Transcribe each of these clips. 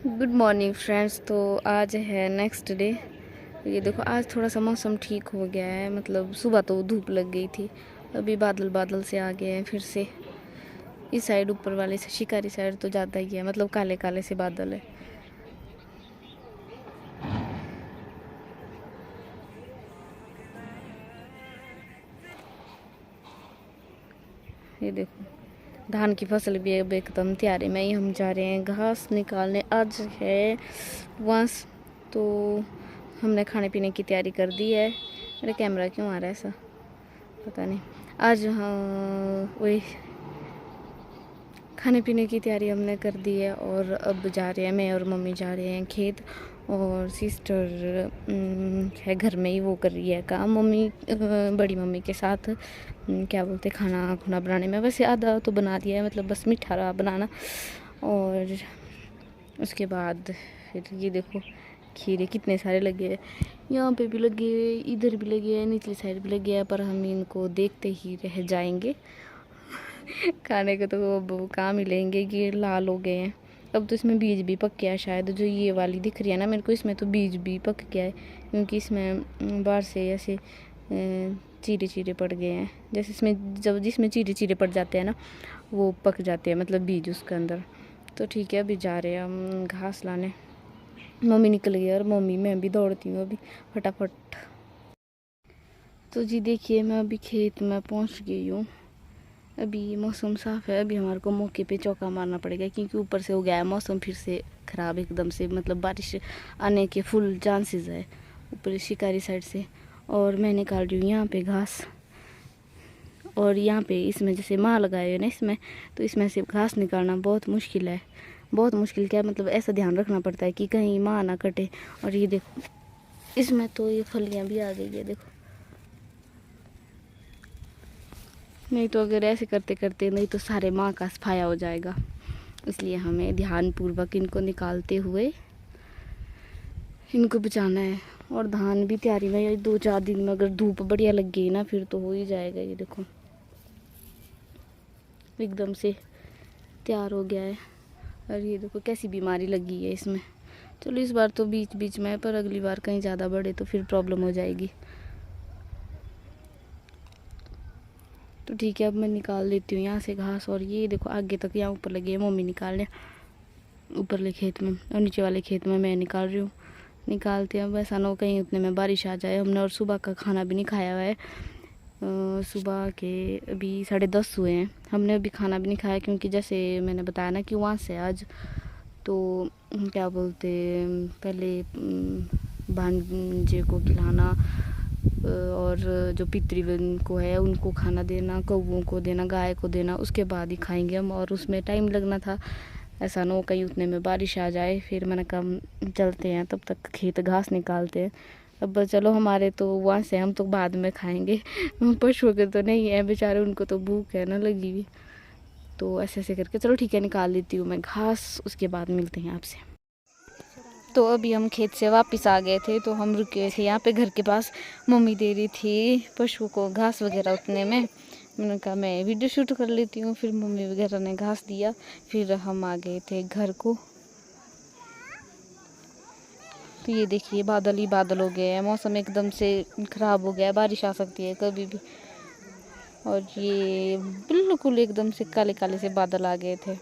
Good morning friends. तो आज है नेक्स्ट डे। ये देखो आज थोड़ा सा मौसम ठीक हो गया है, मतलब सुबह तो धूप लग गई थी, अभी बादल बादल से आ गए हैं फिर से। इस साइड ऊपर वाले से शिकारी साइड तो ज़्यादा ही है, मतलब काले काले से बादल है। ये देखो धान की फसल भी अब एकदम तैयारी में ही, हम जा रहे हैं घास निकालने। आज है वंश, तो हमने खाने पीने की तैयारी कर दी है। मेरा कैमरा क्यों आ रहा है ऐसा पता नहीं। आज हाँ वही खाने पीने की तैयारी हमने कर दी है और अब जा रहे हैं, मैं और मम्मी जा रहे हैं खेत। और सिस्टर है घर में ही, वो कर रही है काम। मम्मी बड़ी मम्मी के साथ क्या बोलते खाना खुना बनाने में। वैसे आधा तो बना दिया है, मतलब बस मीठा रहा बनाना। और उसके बाद फिर ये देखो खीरे कितने सारे लगे हैं, यहाँ पे भी लगे हुए, इधर भी लगे हैं, निचली साइड भी लगे हैं, पर हम इनको देखते ही रह जाएंगे। खाने को तो वो काम ही लेंगे कि लाल हो गए हैं। अब तो इसमें बीज भी पक गया है शायद, जो ये वाली दिख रही है ना मेरे को, इसमें तो बीज भी पक गया है, क्योंकि इसमें बाहर से ऐसे चीरे चीरे पड़ गए हैं। जैसे इसमें जब जिसमें चीरे चीरे पड़ जाते हैं ना, वो पक जाते हैं, मतलब बीज उसके अंदर। तो ठीक है, अभी जा रहे हैं हम घास लाने। मम्मी निकल गई और मम्मी मैं भी दौड़ती हूँ अभी फटाफट। तो जी देखिए मैं अभी खेत में पहुँच गई हूँ। अभी मौसम साफ़ है, अभी हमारे को मौके पे चौका मारना पड़ेगा, क्योंकि ऊपर से हो गया है मौसम फिर से ख़राब एकदम से, मतलब बारिश आने के फुल चांसेस है ऊपर शिकारी साइड से। और मैं निकाल रही हूँ यहाँ पे घास, और यहाँ पे इसमें जैसे माँ लगाए हुए ना इसमें, तो इसमें से घास निकालना बहुत मुश्किल है। बहुत मुश्किल क्या, मतलब ऐसा ध्यान रखना पड़ता है कि कहीं माँ ना कटे। और ये देखो इसमें तो ये फलियाँ भी आ गई है देखो, नहीं तो अगर ऐसे करते करते नहीं तो सारे माँ का सफाया हो जाएगा। इसलिए हमें ध्यानपूर्वक इनको निकालते हुए इनको बचाना है। और धान भी तैयारी में, ये 2-4 दिन में अगर धूप बढ़िया लग गई ना फिर तो हो ही जाएगा। ये देखो एकदम से तैयार हो गया है। और ये देखो कैसी बीमारी लगी है इसमें। चलो इस बार तो बीच बीच में, पर अगली बार कहीं ज़्यादा बढ़े तो फिर प्रॉब्लम हो जाएगी। तो ठीक है, अब मैं निकाल देती हूँ यहाँ से घास। और ये देखो आगे तक यहाँ ऊपर लगी है मम्मी निकालने, ऊपर वाले खेत में, और नीचे वाले खेत में मैं निकाल रही हूँ। निकालते हैं, वैसा ना हो कहीं उतने में बारिश आ जाए। हमने और सुबह का खाना भी नहीं खाया हुआ है। सुबह के अभी 10:30 हुए हैं, हमने अभी खाना भी नहीं खाया, क्योंकि जैसे मैंने बताया ना कि वहाँ से आज तो क्या बोलते पहले भांजे को खिलाना, और जो पितृ को है उनको खाना देना, कौवों को देना, गाय को देना, उसके बाद ही खाएंगे हम। और उसमें टाइम लगना था, ऐसा ना हो कहीं उतने में बारिश आ जाए। फिर मैंने कहा चलते हैं, तब तक खेत घास निकालते हैं। अब चलो हमारे तो वहाँ से हम तो बाद में खाएंगे, पशुओं के तो नहीं है बेचारे, उनको तो भूख है ना लगी हुई। तो ऐसे ऐसे करके चलो ठीक है, निकाल लेती हूँ मैं घास, उसके बाद मिलते हैं आपसे। तो अभी हम खेत से वापस आ गए थे, तो हम रुके थे यहाँ पे घर के पास। मम्मी दे रही थी पशुओं को घास वगैरह उतने में, मैंने कहा मैं वीडियो शूट कर लेती हूँ। फिर मम्मी वगैरह ने घास दिया, फिर हम आ गए थे घर को। तो ये देखिए बादल ही बादल हो गए हैं, मौसम एकदम से ख़राब हो गया है, बारिश आ सकती है कभी भी। और ये बिल्कुल एकदम से काले काले से बादल आ गए थे।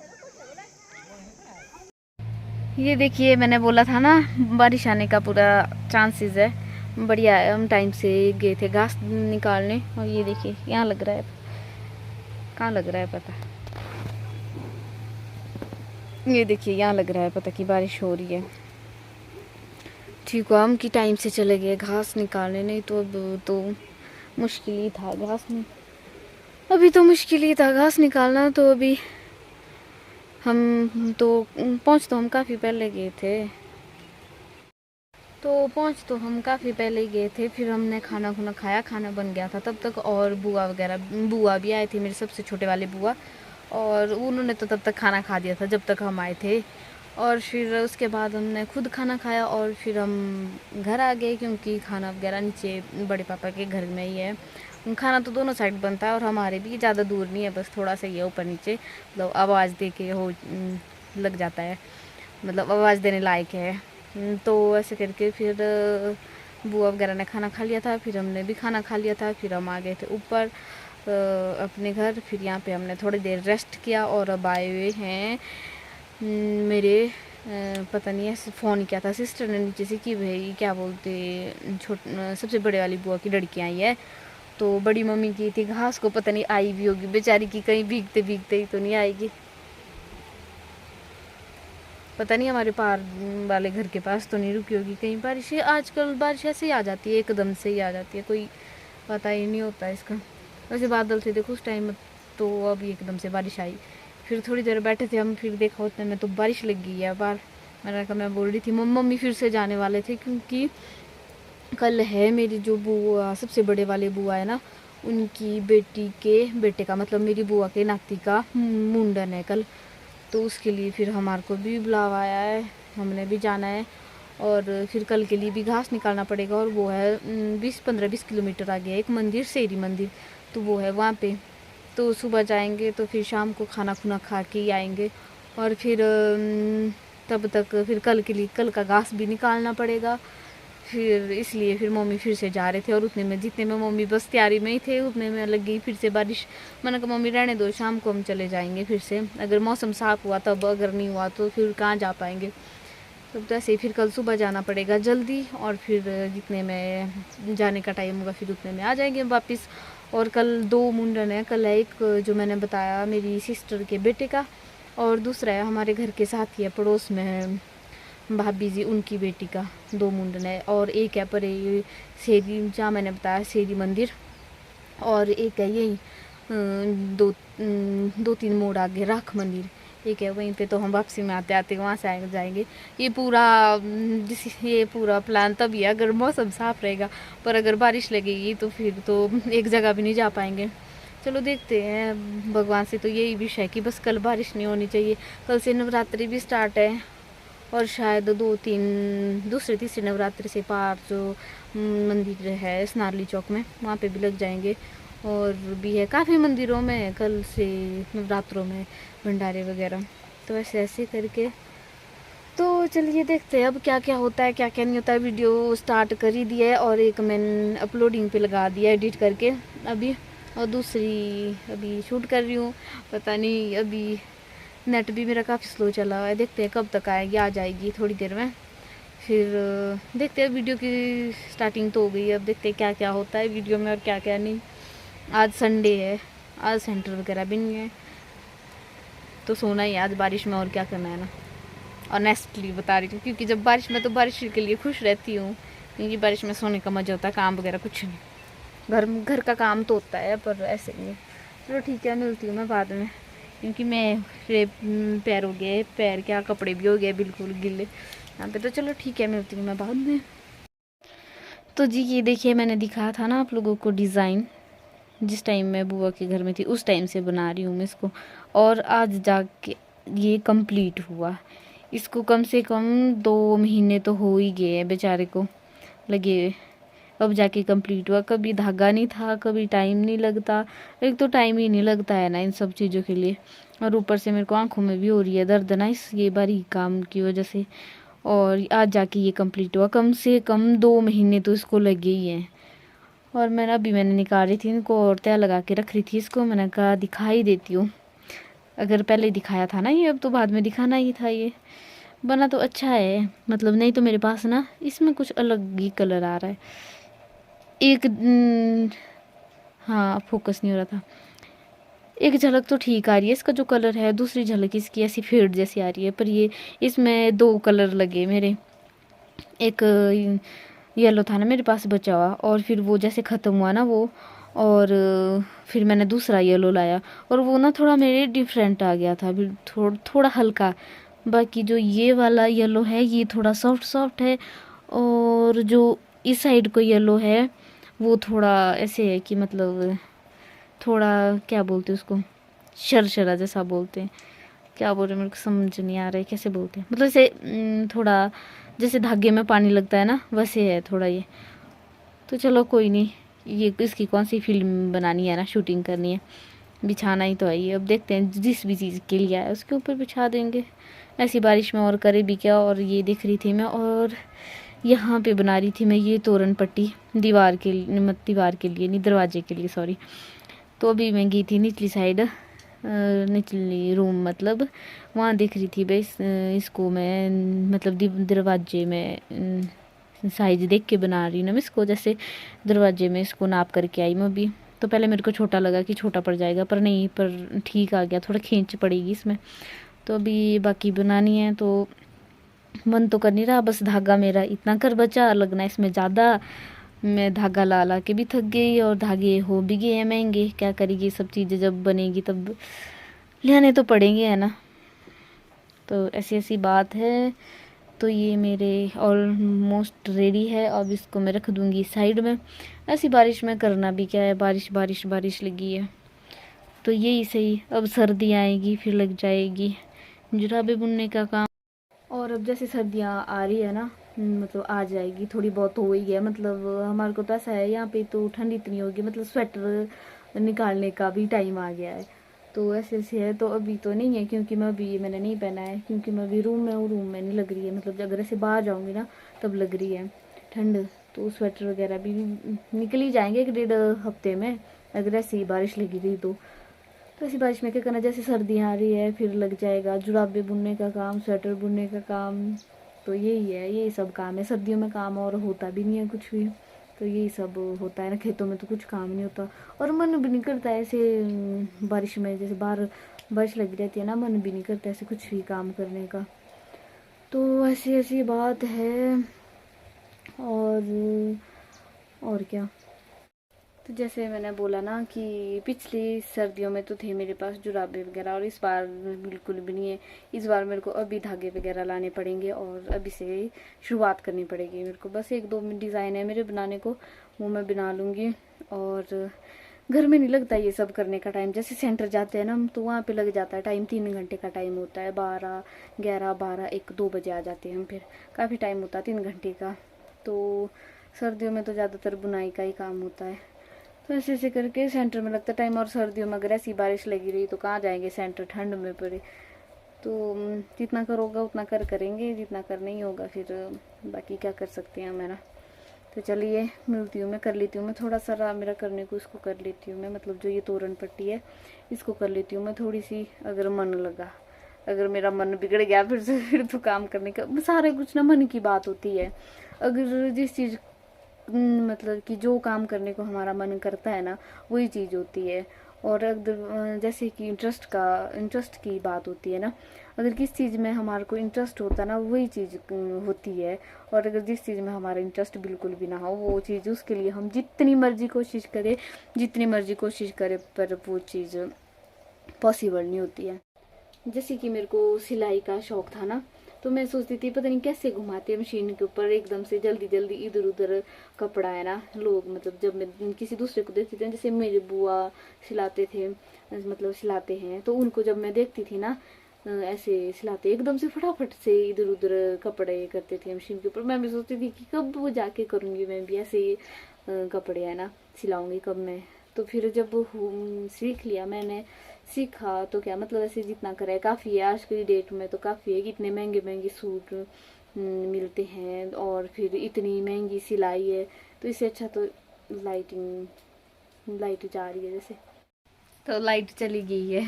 ये देखिए मैंने बोला था ना बारिश आने का पूरा चांसेस है, बढ़िया है। हम टाइम से गए थे घास निकालने, और ये देखिए यहाँ लग रहा है, कहाँ लग रहा है पता, ये देखिए यहाँ लग रहा है पता कि बारिश हो रही है। ठीक हुआ हम कि टाइम से चले गए घास निकालने, नहीं तो अब तो मुश्किल ही था घास में, अभी तो मुश्किल ही था घास निकालना। तो अभी हम तो पहुँच तो हम काफ़ी पहले गए थे, तो पहुँच तो हम काफ़ी पहले ही गए थे। फिर हमने खाना खुना खाया, खाना बन गया था तब तक। और बुआ वगैरह, बुआ भी आए थे, मेरे सबसे छोटे वाले बुआ, और उन्होंने तो तब तक खाना खा दिया था जब तक हम आए थे। और फिर उसके बाद हमने खुद खाना खाया, और फिर हम घर आ गए, क्योंकि खाना वगैरह नीचे बड़े पापा के घर में ही है। खाना तो दोनों साइड बनता है, और हमारे भी ज़्यादा दूर नहीं है, बस थोड़ा सा ही है ऊपर नीचे, मतलब आवाज़ दे के हो लग जाता है। मतलब आवाज़ देने लायक है। तो ऐसे करके फिर बुआ वगैरह ने खाना खा लिया था, फिर हमने भी खाना खा लिया था, फिर हम आ गए थे ऊपर अपने घर। फिर यहाँ पे हमने थोड़ी देर रेस्ट किया और अब आए हुए हैं मेरे पता नहीं ऐसे फ़ोन किया था सिस्टर ने नीचे से कि भाई क्या बोलते सबसे बड़े वाली बुआ की लड़की आई है। तो बड़ी मम्मी की थी घास को, पता नहीं आई भी होगी बेचारी की, कहीं भीगते भीगते ही तो नहीं आएगी, पता नहीं हमारे पार वाले घर के पास तो नहीं रुकी होगी कहीं। बारिश आजकल बारिश ऐसे ही आ जाती है, एकदम से ही आ जाती है, कोई पता ही नहीं होता इसका। वैसे बादल थे देखो उस टाइम, तो अभी एकदम से बारिश आई। फिर थोड़ी देर बैठे थे हम, फिर देखा उतने में तो बारिश लग गई है बाहर। मैंने कहा, मैं बोल रही थी मम्मी फिर से जाने वाले थे, क्योंकि कल है मेरी जो बुआ सबसे बड़े वाले बुआ है ना, उनकी बेटी के बेटे का, मतलब मेरी बुआ के नाती का मुंडन है कल। तो उसके लिए फिर हमारे को भी बुलावा आया है, हमने भी जाना है। और फिर कल के लिए भी घास निकालना पड़ेगा, और वो है 15-20 किलोमीटर आगे एक मंदिर, शेरी मंदिर, तो वो है वहाँ पे। तो सुबह जाएंगे तो फिर शाम को खाना खुना खा के ही आएंगे। और फिर तब तक फिर कल के लिए कल का घास भी निकालना पड़ेगा। फिर इसलिए फिर मम्मी फिर से जा रहे थे, और उतने में जितने में मम्मी बस तैयारी में ही थे उतने में लग गई फिर से बारिश। मैंने कहा मम्मी रहने दो, शाम को हम चले जाएंगे फिर से, अगर मौसम साफ़ हुआ तब, अगर नहीं हुआ तो फिर कहाँ जा पाएंगे। तब तो ऐसे ही फिर कल सुबह जाना पड़ेगा जल्दी, और फिर जितने में जाने का टाइम होगा फिर उतने में आ जाएंगे वापस। और कल 2 मुंडन है, कल है एक जो मैंने बताया मेरी सिस्टर के बेटे का, और दूसरा है हमारे घर के साथ ही है, पड़ोस में है भाभी जी उनकी बेटी का, 2 मुंडन है। और एक है पर शेरी, जहाँ मैंने बताया शेरी मंदिर, और एक है यही 2-3 मोड़ आगे राख मंदिर, एक है वहीं पे। तो हम वापसी में आते आते वहाँ से आएंगे जाएंगे। ये पूरा प्लान तभी है अगर मौसम साफ़ रहेगा, पर अगर बारिश लगेगी तो फिर तो एक जगह भी नहीं जा पाएंगे। चलो देखते हैं, भगवान से तो यही विश है कि बस कल बारिश नहीं होनी चाहिए। कल से नवरात्रि भी स्टार्ट है, और शायद 2-3 दूसरे तीसरे नवरात्रि से पार जो मंदिर है स्नारली चौक में, वहाँ पे भी लग जाएंगे। और भी है काफ़ी मंदिरों में कल से नवरात्रों में भंडारे वगैरह। तो ऐसे ऐसे करके तो चलिए देखते हैं अब क्या क्या होता है क्या क्या नहीं होता है। वीडियो स्टार्ट कर ही दिया है, और एक मैंने अपलोडिंग पे लगा दिया एडिट करके अभी, और दूसरी अभी शूट कर रही हूँ। पता नहीं अभी नेट भी मेरा काफ़ी स्लो चला हुआ है, देखते हैं कब तक आएगी, आ जाएगी थोड़ी देर में। फिर देखते हैं, वीडियो की स्टार्टिंग तो हो गई है, अब देखते हैं क्या क्या होता है वीडियो में और क्या क्या नहीं। आज संडे है, आज सेंटर वगैरह भी नहीं है, तो सोना ही है आज बारिश में, और क्या करना है ना। ऑनेस्टली बता रही हूँ, क्योंकि जब बारिश में तो बारिश के लिए खुश रहती हूँ, क्योंकि बारिश में सोने का मज़ा होता है, काम वगैरह कुछ नहीं, घर का काम तो होता है पर ऐसे नहीं। चलो ठीक है, मिलती हूँ मैं बाद में, क्योंकि मैं पैर हो गए, पैर क्या कपड़े भी हो गए बिल्कुल गिले यहाँ पे। तो चलो ठीक है, मिलती हूँ मैं बाद में। तो जी ये देखिए, मैंने दिखाया था ना आप लोगों को डिज़ाइन, जिस टाइम मैं बुआ के घर में थी उस टाइम से बना रही हूँ मैं इसको, और आज जाके ये कंप्लीट हुआ। इसको कम से कम 2 महीने तो हो ही गए हैं बेचारे को लगे हुए, अब जाके कंप्लीट हुआ। कभी धागा नहीं था, कभी टाइम नहीं लगता, एक तो टाइम ही नहीं लगता है ना इन सब चीज़ों के लिए, और ऊपर से मेरे को आंखों में भी हो रही है दर्द ना इस ये बारीक काम की वजह से। और आज जाके ये कंप्लीट हुआ, कम से कम 2 महीने तो इसको लगे ही हैं। और मैंने निकाल रही थी इनको, और तय लगा के रख रही थी इसको, मैंने कहा दिखाई देती हूँ, अगर पहले दिखाया था ना ये, अब तो बाद में दिखाना ही था। ये बना तो अच्छा है, मतलब नहीं तो मेरे पास ना इसमें कुछ अलग ही कलर आ रहा है। एक हाँ फोकस नहीं हो रहा था, एक झलक तो ठीक आ रही है इसका जो कलर है, दूसरी झलक इसकी ऐसी फेड जैसी आ रही है। पर ये इसमें 2 कलर लगे मेरे, एक येलो था ना मेरे पास बचा हुआ, और फिर वो जैसे ख़त्म हुआ ना वो, और फिर मैंने दूसरा येलो लाया, और वो ना थोड़ा मेरे डिफरेंट आ गया था, फिर थोड़ा हल्का। बाकी जो ये वाला येलो है ये थोड़ा सॉफ्ट सॉफ्ट है, और जो इस साइड को येलो है वो थोड़ा ऐसे है कि मतलब थोड़ा क्या बोलते हैं उसको, शरशरा जैसा बोलते हैं, क्या बोल रहे हैं मेरे को समझ नहीं आ रहा है कैसे बोलते हैं, मतलब ऐसे थोड़ा जैसे धागे में पानी लगता है ना वैसे है थोड़ा ये। तो चलो कोई नहीं, ये इसकी कौन सी फिल्म बनानी है ना, शूटिंग करनी है, बिछाना ही तो है ये। अब देखते हैं, जिस भी चीज़ के लिए आए उसके ऊपर बिछा देंगे। ऐसी बारिश में और करे भी क्या। और ये देख रही थी मैं, और यहाँ पे बना रही थी मैं ये तोरण पट्टी दीवार के लिए, मत दीवार के लिए नहीं, दरवाजे के लिए, सॉरी। तो अभी मैं गई थी निचली साइड, निचली रूम मतलब, वहाँ देख रही थी भाई इसको मैं, मतलब दरवाजे में साइज देख के बना रही हूँ ना मैं इसको। जैसे दरवाजे में इसको नाप करके आई मैं अभी। तो पहले मेरे को छोटा लगा कि छोटा पड़ जाएगा, पर नहीं, पर ठीक आ गया। थोड़ा खींच पड़ेगी इसमें। तो अभी बाकी बनानी है, तो मन तो कर नहीं रहा, बस धागा मेरा इतना कर बचा, लगना इसमें ज़्यादा। मैं धागा ला ला के भी थक गई, और धागे हो भी गए हैं महंगे। क्या करेगी, सब चीज़ें जब बनेगी तब लेने तो पड़ेंगे, है ना। तो ऐसी ऐसी बात है। तो ये मेरे ऑलमोस्ट रेडी है। अब इसको मैं रख दूँगी साइड में। ऐसी बारिश में करना भी क्या है, बारिश बारिश बारिश लगी है तो यही सही। अब सर्दी आएगी फिर लग जाएगी जुराबे बुनने का काम। और अब जैसे सर्दियाँ आ रही है ना, मतलब आ जाएगी, थोड़ी बहुत हो ही है। मतलब हमारे को तो ऐसा है यहाँ पे, तो ठंड इतनी होगी, मतलब स्वेटर निकालने का भी टाइम आ गया है। तो ऐसे ऐसे है। तो अभी तो नहीं है, क्योंकि मैं अभी मैंने नहीं पहना है, क्योंकि मैं अभी रूम में हूँ, रूम में नहीं लग रही है। मतलब अगर ऐसे बाहर जाऊँगी ना तब लग रही है ठंड। तो स्वेटर वगैरह भी निकल ही जाएंगे 1-1.5 हफ्ते में, अगर ऐसी बारिश लगी रही तो ऐसी बारिश में क्या करना। जैसे सर्दियाँ आ रही है फिर लग जाएगा जुराबे बुनने का काम, स्वेटर बुनने का काम। तो यही है, यही सब काम है सर्दियों में। काम और होता भी नहीं है कुछ भी। तो यही सब होता है ना, खेतों में तो कुछ काम नहीं होता। और मन भी नहीं करता ऐसे बारिश में, जैसे बाहर बारिश लगी रहती है ना, मन भी नहीं करता ऐसे कुछ भी काम करने का। तो ऐसी ऐसी बात है। और क्या। तो जैसे मैंने बोला ना कि पिछली सर्दियों में तो थे मेरे पास जुराबे वगैरह, और इस बार बिल्कुल भी नहीं है। इस बार मेरे को अभी धागे वगैरह लाने पड़ेंगे, और अभी से शुरुआत करनी पड़ेगी मेरे को। बस 1-2 डिज़ाइन है मेरे बनाने को, वो मैं बना लूँगी। और घर में नहीं लगता ये सब करने का टाइम। जैसे सेंटर जाते हैं ना हम, तो वहाँ पे लग जाता है टाइम, 3 घंटे का टाइम होता है। 12, 11, 12, 1, 2 बजे आ जाते हैं हम, फिर काफ़ी टाइम होता है 3 घंटे का। तो सर्दियों में तो ज़्यादातर बुनाई का ही काम होता है। तो ऐसे ऐसे करके सेंटर में लगता टाइम। और सर्दियों में अगर ऐसी बारिश लगी रही तो कहाँ जाएंगे सेंटर, ठंड में पड़े। तो जितना कर होगा उतना करेंगे, जितना कर नहीं होगा फिर बाकी क्या कर सकते हैं हम, है ना। तो चलिए मिलती हूँ, मैं कर लेती हूँ। मैं थोड़ा सा मेरा करने को इसको कर लेती हूँ मैं, मतलब जो ये तोरण पट्टी है इसको कर लेती हूँ मैं थोड़ी सी, अगर मन लगा। अगर मेरा मन बिगड़ गया फिर से, फिर तो काम करने का सारे कुछ ना मन की बात होती है। अगर जिस चीज़ मतलब कि जो काम करने को हमारा मन करता है ना, वही चीज़ होती है। और अगर जैसे कि इंटरेस्ट की बात होती है ना, अगर किस चीज़ में हमारे को इंटरेस्ट होता है ना, वही चीज़ होती है। और अगर जिस चीज़ में हमारा इंटरेस्ट बिल्कुल भी ना हो, वो चीज़, उसके लिए हम जितनी मर्जी कोशिश करें पर वो चीज़ पॉसिबल नहीं होती है। जैसे कि मेरे को सिलाई का शौक था ना, तो मैं सोचती थी पता नहीं कैसे घुमाते हैं मशीन के ऊपर, एकदम से जल्दी जल्दी इधर उधर कपड़ा है ना लोग। मतलब जब मैं किसी दूसरे को देखती थी, जैसे मेरे बुआ सिलाते थे, मतलब सिलाते हैं, तो उनको जब मैं देखती थी ना ऐसे सिलाते, एकदम से फटाफट से इधर उधर कपड़े करते थे मशीन के ऊपर। मैं भी सोचती थी कि कब वो जाके करूँगी मैं भी ऐसे कपड़े है ना सिलाऊंगी कब मैं। तो फिर जब सीख लिया मैंने, सीखा तो क्या मतलब, ऐसे जितना करे काफ़ी है। आज की डेट में तो काफ़ी है कि इतने महंगे महंगे सूट मिलते हैं, और फिर इतनी महंगी सिलाई है। तो इससे अच्छा तो लाइट जा रही है जैसे, तो लाइट चली गई है।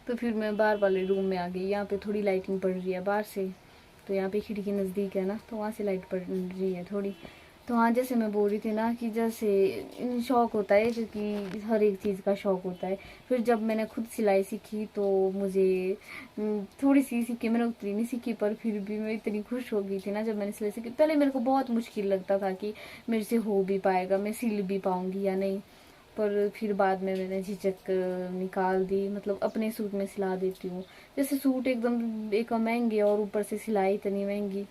तो फिर मैं बाहर वाले रूम में आ गई। यहाँ पे थोड़ी लाइटिंग पड़ रही है बाहर से, तो यहाँ पे खिड़की नज़दीक है ना, तो वहाँ से लाइट पड़ रही है थोड़ी। तो हाँ, जैसे मैं बोल रही थी ना कि जैसे शौक़ होता है, क्योंकि हर एक चीज़ का शौक़ होता है। फिर जब मैंने खुद सिलाई सीखी तो मुझे थोड़ी सी सीखी, मैंने उतनी नहीं सीखी, पर फिर भी मैं इतनी खुश हो गई थी ना जब मैंने सिलाई सीखी। पहले मेरे को बहुत मुश्किल लगता था कि मेरे से हो भी पाएगा, मैं सिल भी पाऊँगी या नहीं। पर फिर बाद में मैंने झिझक निकाल दी, मतलब अपने सूट में सिला देती हूँ। जैसे सूट एकदम एक महंगे, और ऊपर से सिलाई इतनी महंगी,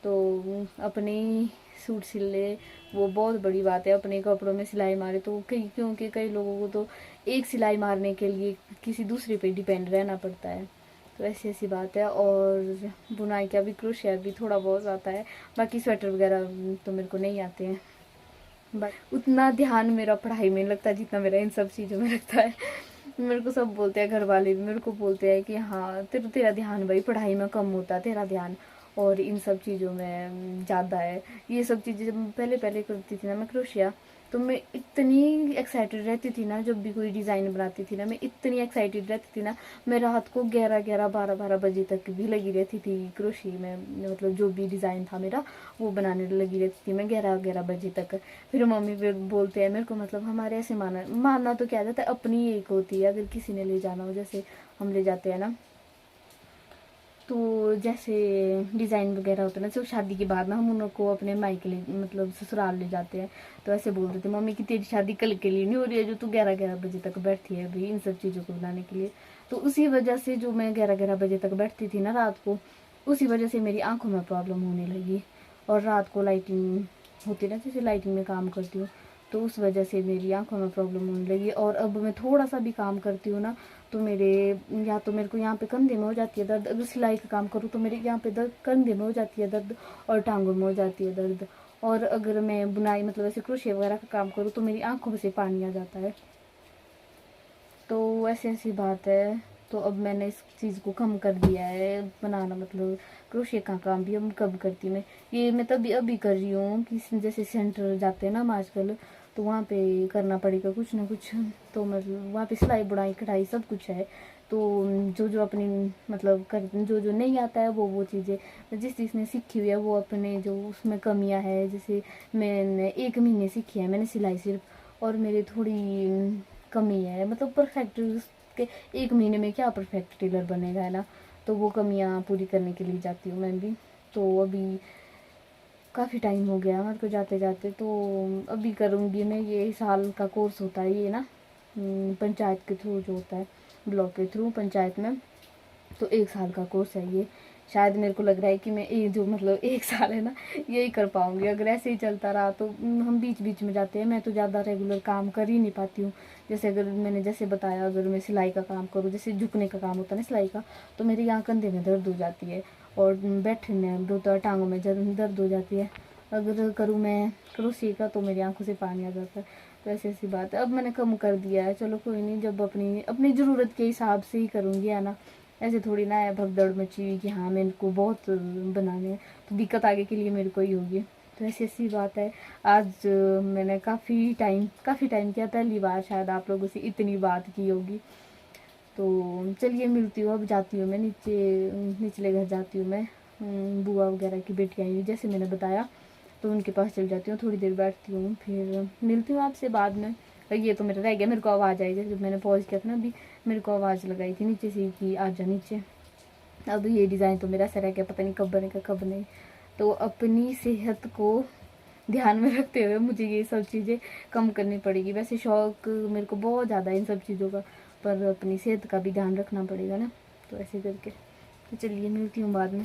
तो अपने ही सूट सिल ले वो बहुत बड़ी बात है। अपने कपड़ों में सिलाई मारे तो क्योंकि कई लोगों को तो एक सिलाई मारने के लिए किसी दूसरे पे डिपेंड रहना पड़ता है। तो ऐसी ऐसी बात है। और बुनाई का भी, क्रोशिया भी थोड़ा बहुत आता है। बाकी स्वेटर वगैरह तो मेरे को नहीं आते हैं। बट उतना ध्यान मेरा पढ़ाई में लगता है जितना मेरा इन सब चीज़ों में लगता है। मेरे को सब बोलते हैं, घर वाले भी मेरे को बोलते हैं कि हाँ तेरा ध्यान भाई पढ़ाई में कम होता है, तेरा ध्यान और इन सब चीज़ों में ज़्यादा है। ये सब चीज़ें जब पहले पहले करती थी ना मैं क्रोशिया, तो मैं इतनी एक्साइटेड रहती थी ना, जब भी कोई डिज़ाइन बनाती थी ना मैं इतनी एक्साइटेड रहती थी ना, मैं रात को 11-11, 12-12 बजे तक भी लगी रहती थी क्रोशिया में। मतलब जो भी डिज़ाइन था मेरा वो बनाने लगी रहती थी मैं 11-11 बजे तक। फिर मम्मी फिर बोलते हैं मेरे को, मतलब हमारे ऐसे मानना तो क्या जाता है, अपनी एक होती है, अगर किसी ने ले जाना हो, जैसे हम ले जाते हैं ना, तो जैसे डिज़ाइन वगैरह होता है ना, सिर्फ शादी के बाद ना हम उनको अपने मायके ले, मतलब ससुराल ले जाते हैं। तो ऐसे बोल रहे थे मम्मी कि तेरी शादी कल के लिए नहीं हो रही है, जो तू 11-11 बजे तक बैठती है भाई इन सब चीज़ों को बनाने के लिए। तो उसी वजह से जो मैं 11-11 बजे तक बैठती थी ना रात को, उसी वजह से मेरी आंखों में प्रॉब्लम होने लगी। और रात को लाइटिंग होती है ना, जैसे लाइटिंग में काम करती हूँ, तो उस वजह से मेरी आंखों में प्रॉब्लम होने लगी। और अब मैं थोड़ा सा भी काम करती हूँ ना, तो मेरे या तो मेरे को यहाँ पे कंधे में हो जाती है दर्द, अगर सिलाई का काम करूँ तो मेरे यहाँ पे दर्द, कंधे में हो जाती है दर्द और टांगों में हो जाती है दर्द। और अगर मैं बुनाई मतलब ऐसे क्रोशे वगैरह का काम करूँ तो मेरी आंखों से पानी आ जाता है। तो ऐसी ऐसी बात है। तो अब मैंने इस चीज़ को कम कर दिया है बनाना, मतलब क्रोशे का काम भी अब कम करती मैं। ये मैं तभी अभी कर रही हूँ कि जैसे सेंटर जाते हैं ना हम आजकल, तो वहाँ पे करना पड़ेगा कुछ ना कुछ। तो मतलब वहाँ पे सिलाई बुनाई कढ़ाई सब कुछ है। तो जो जो अपनी मतलब कर जो जो नहीं आता है वो चीज़ें जिस चीज़ ने सीखी हुई है वो अपने जो उसमें कमियां है, जैसे मैंने 1 महीने सीखी है मैंने सिलाई सिर्फ, और मेरी थोड़ी कमी है, मतलब परफेक्ट के 1 महीने में क्या परफेक्ट टेलर बनेगा, है ना। तो वो कमियां पूरी करने के लिए जाती हूँ मैं भी। तो अभी काफ़ी टाइम हो गया मेरे को जाते जाते, तो अभी करूँगी मैं। ये साल का कोर्स होता है ये ना, पंचायत के थ्रू जो होता है, ब्लॉक के थ्रू पंचायत में, तो 1 साल का कोर्स है ये। शायद मेरे को लग रहा है कि मैं ये जो मतलब 1 साल है ना यही कर पाऊँगी। अगर ऐसे ही चलता रहा तो हम बीच बीच में जाते हैं, मैं तो ज़्यादा रेगुलर काम कर ही नहीं पाती हूँ। जैसे अगर मैंने जैसे बताया, अगर मैं सिलाई का काम करूँ, जैसे झुकने का काम होता है ना सिलाई का, तो मेरे यहाँ कंधे में दर्द हो जाती है और बैठने दो टांगों में दर्द हो जाती है। अगर करूँ मैं क्रोशिया का तो मेरी आंखों से पानी आ जाता है। तो ऐसी ऐसी बात है। अब मैंने कम कर दिया है, चलो कोई नहीं, जब अपनी अपनी ज़रूरत के हिसाब से ही करूँगी, है ना। ऐसे थोड़ी ना है भगदड़ मची हुई कि हाँ मेरे को बहुत बनाने हैं तो दिक्कत आगे के लिए मेरे को ही होगी। तो ऐसी ऐसी बात है। आज मैंने काफ़ी टाइम किया, पहली बार शायद आप लोगों से इतनी बात की होगी। तो चलिए मिलती हूँ, अब जाती हूँ मैं निचले घर जाती हूँ मैं। बुआ वगैरह की बेटी आई हुई जैसे मैंने बताया, तो उनके पास चल जाती हूँ, थोड़ी देर बैठती हूँ, फिर मिलती हूँ आपसे बाद में। ये तो मेरा रह गया, मेरे को आवाज़ आई जब मैंने पॉज किया था ना अभी, मेरे को आवाज़ लगाई थी नीचे से कि आ जा नीचे। अब ये डिज़ाइन तो मेरा ऐसा रह गया, पता नहीं कब बनेगा कब नहीं। तो अपनी सेहत को ध्यान में रखते हुए मुझे ये सब चीज़ें कम करनी पड़ेगी। वैसे शौक मेरे को बहुत ज़्यादा है इन सब चीज़ों का, पर अपनी सेहत का भी ध्यान रखना पड़ेगा ना। तो ऐसे करके तो चलिए मिलती हूँ बाद में।